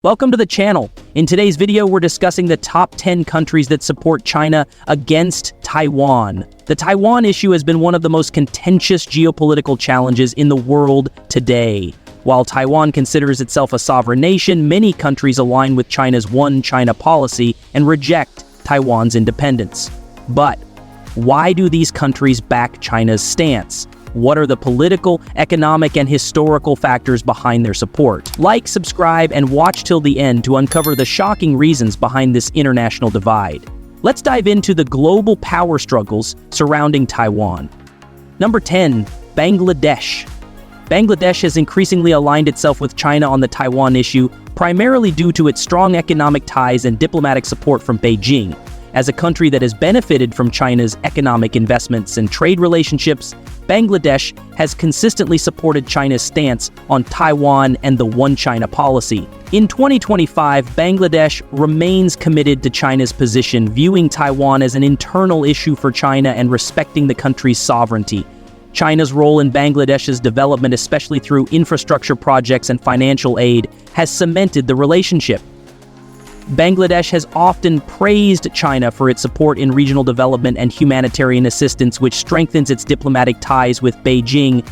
Welcome to the channel. In today's video, we're discussing the top 10 countries that support China against Taiwan. The Taiwan issue has been one of the most contentious geopolitical challenges in the world today. While Taiwan considers itself a sovereign nation, many countries align with China's One China policy and reject Taiwan's independence. But why do these countries back China's stance? What are the political, economic, and historical factors behind their support? Like, subscribe, and watch till the end to uncover the shocking reasons behind this international divide. Let's dive into the global power struggles surrounding Taiwan. Number 10. Bangladesh. Bangladesh has increasingly aligned itself with China on the Taiwan issue, primarily due to its strong economic ties and diplomatic support from Beijing. As a country that has benefited from China's economic investments and trade relationships, Bangladesh has consistently supported China's stance on Taiwan and the One China policy. In 2025, Bangladesh remains committed to China's position, viewing Taiwan as an internal issue for China and respecting the country's sovereignty. China's role in Bangladesh's development, especially through infrastructure projects and financial aid, has cemented the relationship. Bangladesh has often praised China for its support in regional development and humanitarian assistance, which strengthens its diplomatic ties with Beijing.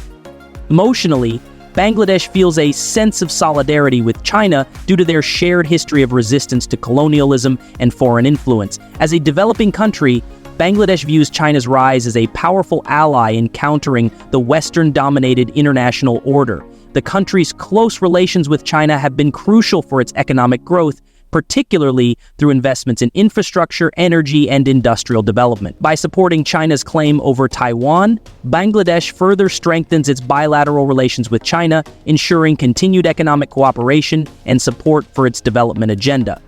Emotionally, Bangladesh feels a sense of solidarity with China due to their shared history of resistance to colonialism and foreign influence. As a developing country, Bangladesh views China's rise as a powerful ally in countering the Western-dominated international order. The country's close relations with China have been crucial for its economic growth, particularly through investments in infrastructure, energy, and industrial development. By supporting China's claim over Taiwan, Bangladesh further strengthens its bilateral relations with China, ensuring continued economic cooperation and support for its development agenda.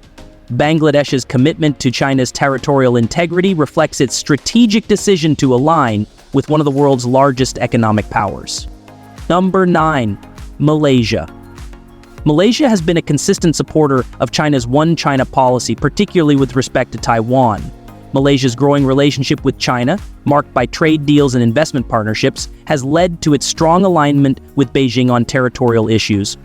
Bangladesh's commitment to China's territorial integrity reflects its strategic decision to align with one of the world's largest economic powers. Number 9. Malaysia. Malaysia has been a consistent supporter of China's One China policy, particularly with respect to Taiwan. Malaysia's growing relationship with China, marked by trade deals and investment partnerships, has led to its strong alignment with Beijing on territorial issues.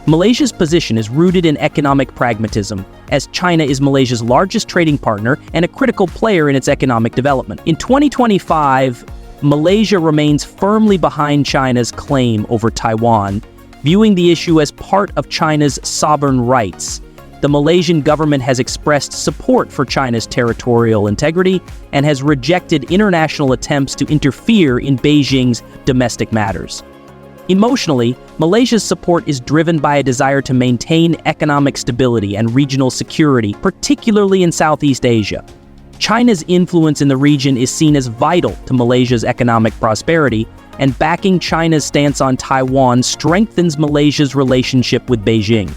Malaysia's position is rooted in economic pragmatism, as China is Malaysia's largest trading partner and a critical player in its economic development. In 2025, Malaysia remains firmly behind China's claim over Taiwan, viewing the issue as part of China's sovereign rights. The Malaysian government has expressed support for China's territorial integrity and has rejected international attempts to interfere in Beijing's domestic matters. Emotionally, Malaysia's support is driven by a desire to maintain economic stability and regional security, particularly in Southeast Asia. China's influence in the region is seen as vital to Malaysia's economic prosperity, and backing China's stance on Taiwan strengthens Malaysia's relationship with Beijing.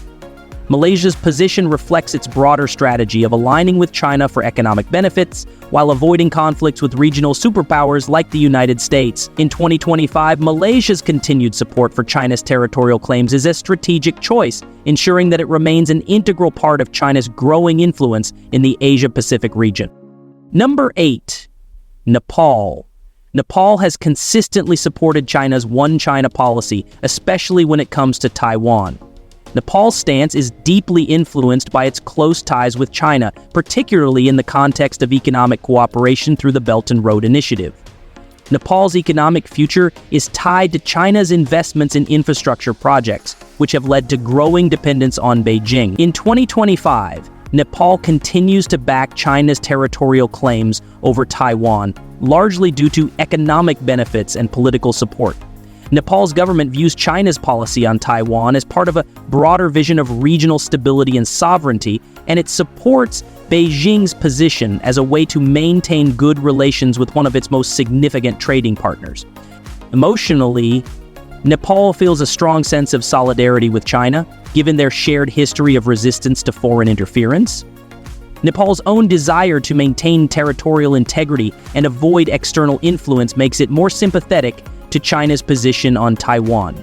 Malaysia's position reflects its broader strategy of aligning with China for economic benefits, while avoiding conflicts with regional superpowers like the United States. In 2025, Malaysia's continued support for China's territorial claims is a strategic choice, ensuring that it remains an integral part of China's growing influence in the Asia-Pacific region. Number 8. Nepal. Nepal has consistently supported China's One China policy, especially when it comes to Taiwan. Nepal's stance is deeply influenced by its close ties with China, particularly in the context of economic cooperation through the Belt and Road Initiative. Nepal's economic future is tied to China's investments in infrastructure projects, which have led to growing dependence on Beijing. In 2025, Nepal continues to back China's territorial claims over Taiwan, largely due to economic benefits and political support. Nepal's government views China's policy on Taiwan as part of a broader vision of regional stability and sovereignty, and it supports Beijing's position as a way to maintain good relations with one of its most significant trading partners. Emotionally, Nepal feels a strong sense of solidarity with China, given their shared history of resistance to foreign interference. Nepal's own desire to maintain territorial integrity and avoid external influence makes it more sympathetic to China's position on Taiwan.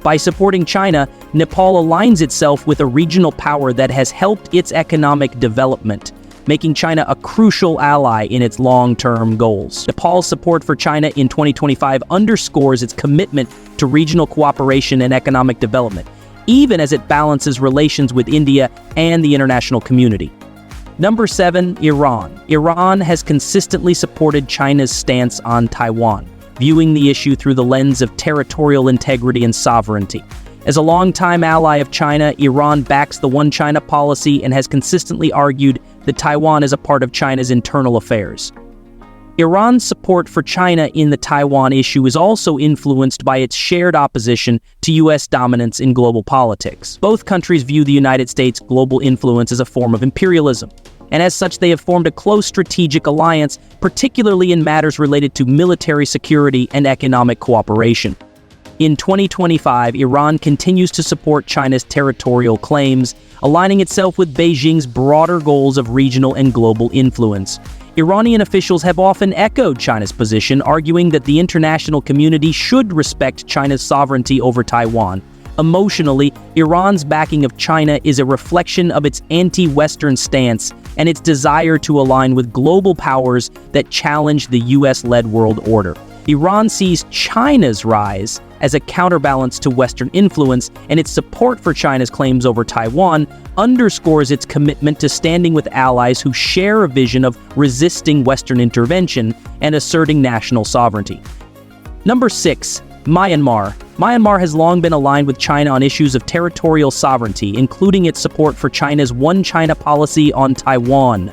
By supporting China, Nepal aligns itself with a regional power that has helped its economic development, making China a crucial ally in its long-term goals. Nepal's support for China in 2025 underscores its commitment to regional cooperation and economic development. even as it balances relations with India and the international community. Number 7, Iran. Iran has consistently supported China's stance on Taiwan, viewing the issue through the lens of territorial integrity and sovereignty. As a longtime ally of China, Iran backs the One China policy and has consistently argued that Taiwan is a part of China's internal affairs. Iran's support for China in the Taiwan issue is also influenced by its shared opposition to U.S. dominance in global politics. Both countries view the United States' global influence as a form of imperialism, and as such they have formed a close strategic alliance, particularly in matters related to military security and economic cooperation. In 2025, Iran continues to support China's territorial claims, aligning itself with Beijing's broader goals of regional and global influence. Iranian officials have often echoed China's position, arguing that the international community should respect China's sovereignty over Taiwan. Emotionally, Iran's backing of China is a reflection of its anti-Western stance and its desire to align with global powers that challenge the US-led world order. Iran sees China's rise as a counterbalance to Western influence, and its support for China's claims over Taiwan underscores its commitment to standing with allies who share a vision of resisting Western intervention and asserting national sovereignty. Number 6, Myanmar. Myanmar has long been aligned with China on issues of territorial sovereignty, including its support for China's One China policy on Taiwan.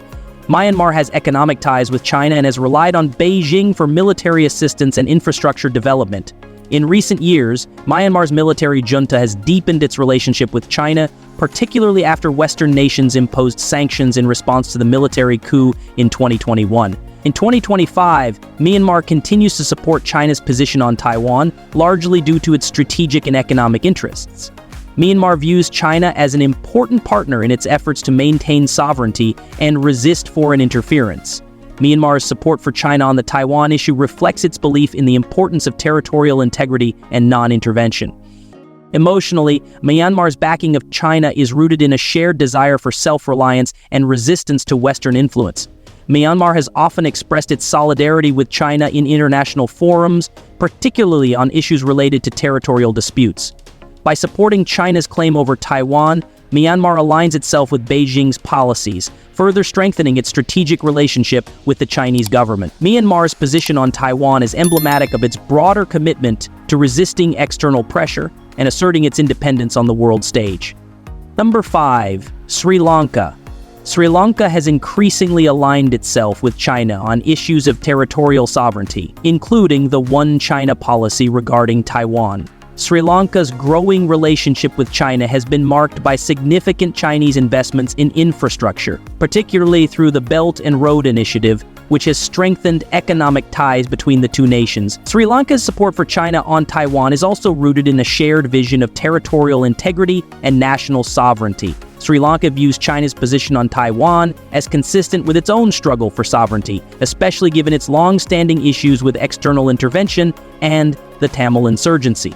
Myanmar has economic ties with China and has relied on Beijing for military assistance and infrastructure development. In recent years, Myanmar's military junta has deepened its relationship with China, particularly after Western nations imposed sanctions in response to the military coup in 2021. In 2025, Myanmar continues to support China's position on Taiwan, largely due to its strategic and economic interests. Myanmar views China as an important partner in its efforts to maintain sovereignty and resist foreign interference. Myanmar's support for China on the Taiwan issue reflects its belief in the importance of territorial integrity and non-intervention. Emotionally, Myanmar's backing of China is rooted in a shared desire for self-reliance and resistance to Western influence. Myanmar has often expressed its solidarity with China in international forums, particularly on issues related to territorial disputes. By supporting China's claim over Taiwan, Myanmar aligns itself with Beijing's policies, further strengthening its strategic relationship with the Chinese government. Myanmar's position on Taiwan is emblematic of its broader commitment to resisting external pressure and asserting its independence on the world stage. Number 5, Sri Lanka. Sri Lanka has increasingly aligned itself with China on issues of territorial sovereignty, including the One China policy regarding Taiwan. Sri Lanka's growing relationship with China has been marked by significant Chinese investments in infrastructure, particularly through the Belt and Road Initiative, which has strengthened economic ties between the two nations. Sri Lanka's support for China on Taiwan is also rooted in a shared vision of territorial integrity and national sovereignty. Sri Lanka views China's position on Taiwan as consistent with its own struggle for sovereignty, especially given its long-standing issues with external intervention and the Tamil insurgency.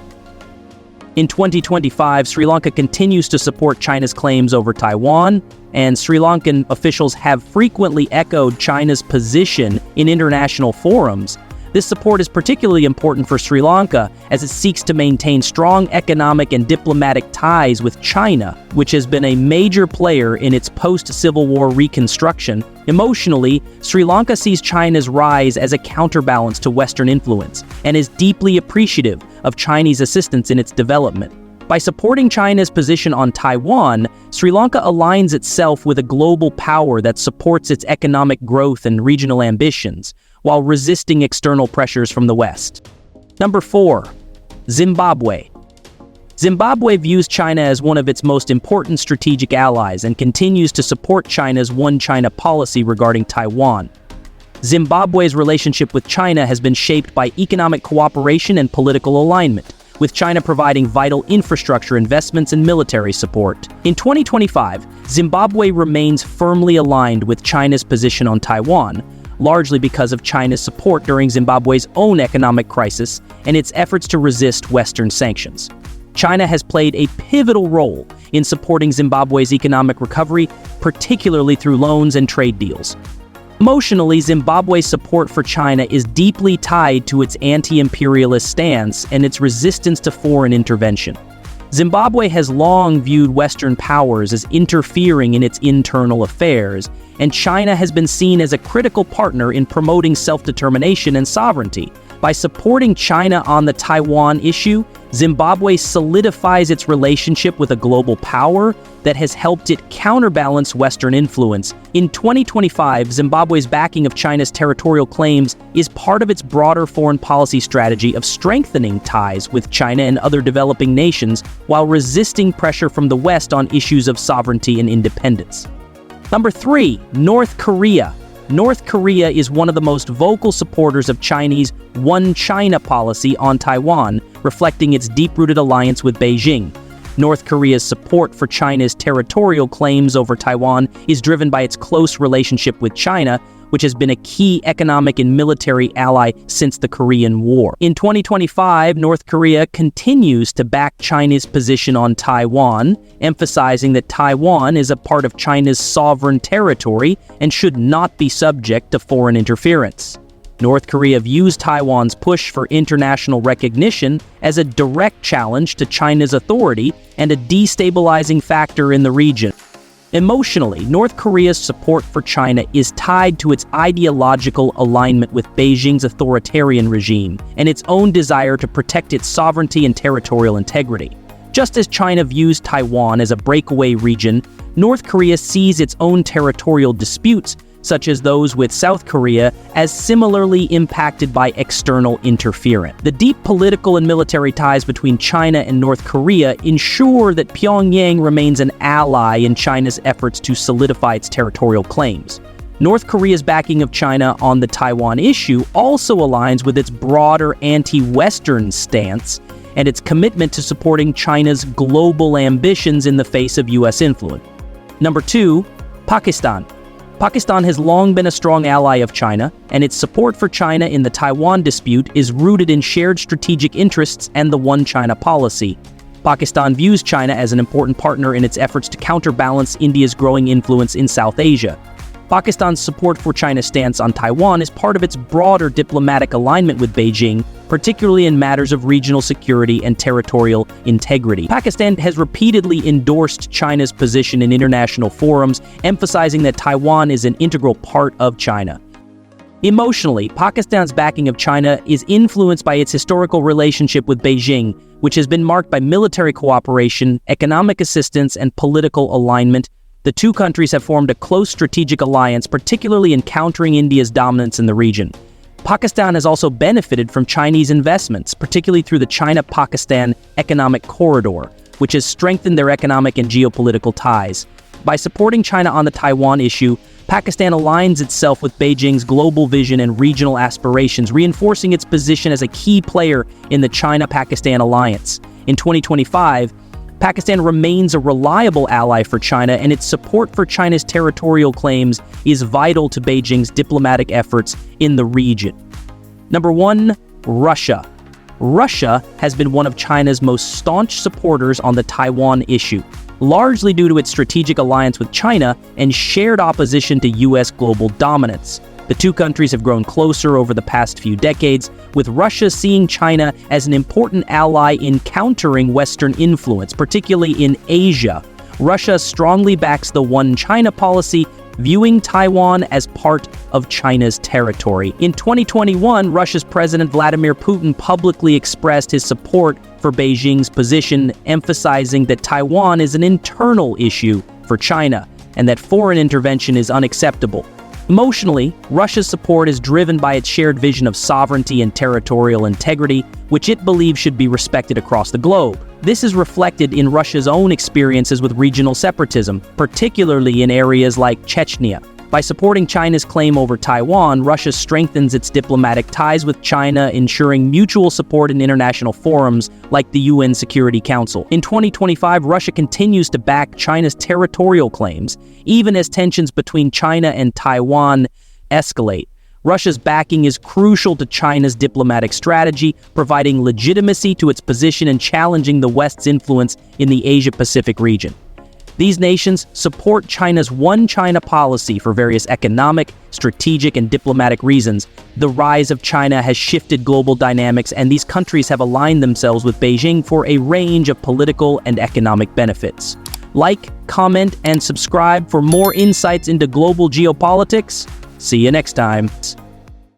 In 2025, Sri Lanka continues to support China's claims over Taiwan, and Sri Lankan officials have frequently echoed China's position in international forums. This support is particularly important for Sri Lanka as it seeks to maintain strong economic and diplomatic ties with China, which has been a major player in its post-Civil War reconstruction. Emotionally, Sri Lanka sees China's rise as a counterbalance to Western influence and is deeply appreciative of Chinese assistance in its development. By supporting China's position on Taiwan, Sri Lanka aligns itself with a global power that supports its economic growth and regional ambitions, while resisting external pressures from the West. Number 4, Zimbabwe. Zimbabwe views China as one of its most important strategic allies and continues to support China's One China policy regarding Taiwan. Zimbabwe's relationship with China has been shaped by economic cooperation and political alignment, with China providing vital infrastructure investments and military support. In 2025, Zimbabwe remains firmly aligned with China's position on Taiwan, largely because of China's support during Zimbabwe's own economic crisis and its efforts to resist Western sanctions. China has played a pivotal role in supporting Zimbabwe's economic recovery, particularly through loans and trade deals. Emotionally, Zimbabwe's support for China is deeply tied to its anti-imperialist stance and its resistance to foreign intervention. Zimbabwe has long viewed Western powers as interfering in its internal affairs, and China has been seen as a critical partner in promoting self-determination and sovereignty. By supporting China on the Taiwan issue, Zimbabwe solidifies its relationship with a global power that has helped it counterbalance Western influence. In 2025, Zimbabwe's backing of China's territorial claims is part of its broader foreign policy strategy of strengthening ties with China and other developing nations while resisting pressure from the West on issues of sovereignty and independence. Number 3, North Korea. North Korea is one of the most vocal supporters of Chinese One China policy on Taiwan, reflecting its deep-rooted alliance with Beijing. North Korea's support for China's territorial claims over Taiwan is driven by its close relationship with China, which has been a key economic and military ally since the Korean War. In 2025, North Korea continues to back China's position on Taiwan, emphasizing that Taiwan is a part of China's sovereign territory and should not be subject to foreign interference. North Korea views Taiwan's push for international recognition as a direct challenge to China's authority and a destabilizing factor in the region. Emotionally, North Korea's support for China is tied to its ideological alignment with Beijing's authoritarian regime and its own desire to protect its sovereignty and territorial integrity. Just as China views Taiwan as a breakaway region, North Korea sees its own territorial disputes, such as those with South Korea, as similarly impacted by external interference. The deep political and military ties between China and North Korea ensure that Pyongyang remains an ally in China's efforts to solidify its territorial claims. North Korea's backing of China on the Taiwan issue also aligns with its broader anti-Western stance and its commitment to supporting China's global ambitions in the face of U.S. influence. Number 2, Pakistan. Pakistan has long been a strong ally of China, and its support for China in the Taiwan dispute is rooted in shared strategic interests and the One China policy. Pakistan views China as an important partner in its efforts to counterbalance India's growing influence in South Asia. Pakistan's support for China's stance on Taiwan is part of its broader diplomatic alignment with Beijing, particularly in matters of regional security and territorial integrity. Pakistan has repeatedly endorsed China's position in international forums, emphasizing that Taiwan is an integral part of China. Emotionally, Pakistan's backing of China is influenced by its historical relationship with Beijing, which has been marked by military cooperation, economic assistance, and political alignment. The two countries have formed a close strategic alliance, particularly in countering India's dominance in the region. Pakistan has also benefited from Chinese investments, particularly through the China-Pakistan Economic Corridor, which has strengthened their economic and geopolitical ties. By supporting China on the Taiwan issue, Pakistan aligns itself with Beijing's global vision and regional aspirations, reinforcing its position as a key player in the China-Pakistan alliance. In 2025, Pakistan remains a reliable ally for China, and its support for China's territorial claims is vital to Beijing's diplomatic efforts in the region. Number 1, Russia. Russia has been one of China's most staunch supporters on the Taiwan issue, largely due to its strategic alliance with China and shared opposition to U.S. global dominance. The two countries have grown closer over the past few decades, with Russia seeing China as an important ally in countering Western influence, particularly in Asia. Russia strongly backs the One China policy, viewing Taiwan as part of China's territory. In 2021, Russia's President Vladimir Putin publicly expressed his support for Beijing's position, emphasizing that Taiwan is an internal issue for China and that foreign intervention is unacceptable. Emotionally, Russia's support is driven by its shared vision of sovereignty and territorial integrity, which it believes should be respected across the globe. This is reflected in Russia's own experiences with regional separatism, particularly in areas like Chechnya. By supporting China's claim over Taiwan, Russia strengthens its diplomatic ties with China, ensuring mutual support in international forums like the UN Security Council. In 2025, Russia continues to back China's territorial claims, even as tensions between China and Taiwan escalate. Russia's backing is crucial to China's diplomatic strategy, providing legitimacy to its position and challenging the West's influence in the Asia-Pacific region. These nations support China's One China policy for various economic, strategic, and diplomatic reasons. The rise of China has shifted global dynamics, and these countries have aligned themselves with Beijing for a range of political and economic benefits. Like, comment, and subscribe for more insights into global geopolitics. See you next time.